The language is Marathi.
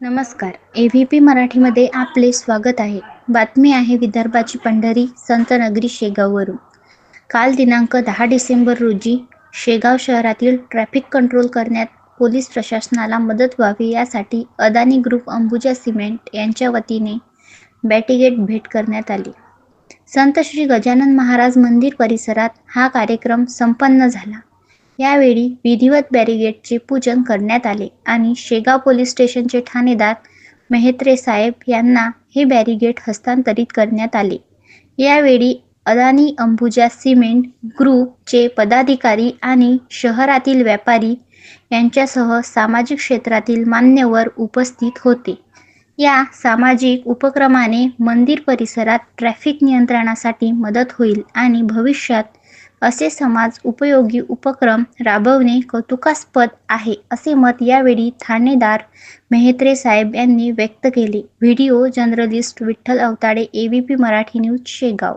नमस्कार. AVP मराठीमध्ये आपले स्वागत आहे. बातमी आहे विदर्भाची पंढरी संतनगरी शेगाववरून. काल दिनांक 10 डिसेंबर रोजी शेगाव शहरातील ट्रॅफिक कंट्रोल करण्यात पोलीस प्रशासनाला मदत व्हावी यासाठी अदानी ग्रुप अंबुजा सिमेंट यांच्या वतीने बॅरिकेड भेट करण्यात आली. संत श्री गजानन महाराज मंदिर परिसरात हा कार्यक्रम संपन्न झाला. यावेळी विधिवत बॅरिकेडचे पूजन करण्यात आले आणि शेगाव पोलीस स्टेशनचे ठाणेदार मेहत्रे साहेब यांना हे बॅरिकेड हस्तांतरित करण्यात आले. यावेळी अदानी अंबुजा सिमेंट ग्रुपचे पदाधिकारी आणि शहरातील व्यापारी यांच्यासह सामाजिक क्षेत्रातील मान्यवर उपस्थित होते. या सामाजिक उपक्रमाने मंदिर परिसरात ट्रॅफिक नियंत्रणासाठी मदत होईल आणि भविष्यात असे समाज उपयोगी उपक्रम राबवणे कौतुकास्पद आहे, असे मत यावेळी ठाणेदार मेहत्रे साहेब यांनी व्यक्त केले. Video journalist Vitthal Avtade, AVP Marathi news, Shegaon.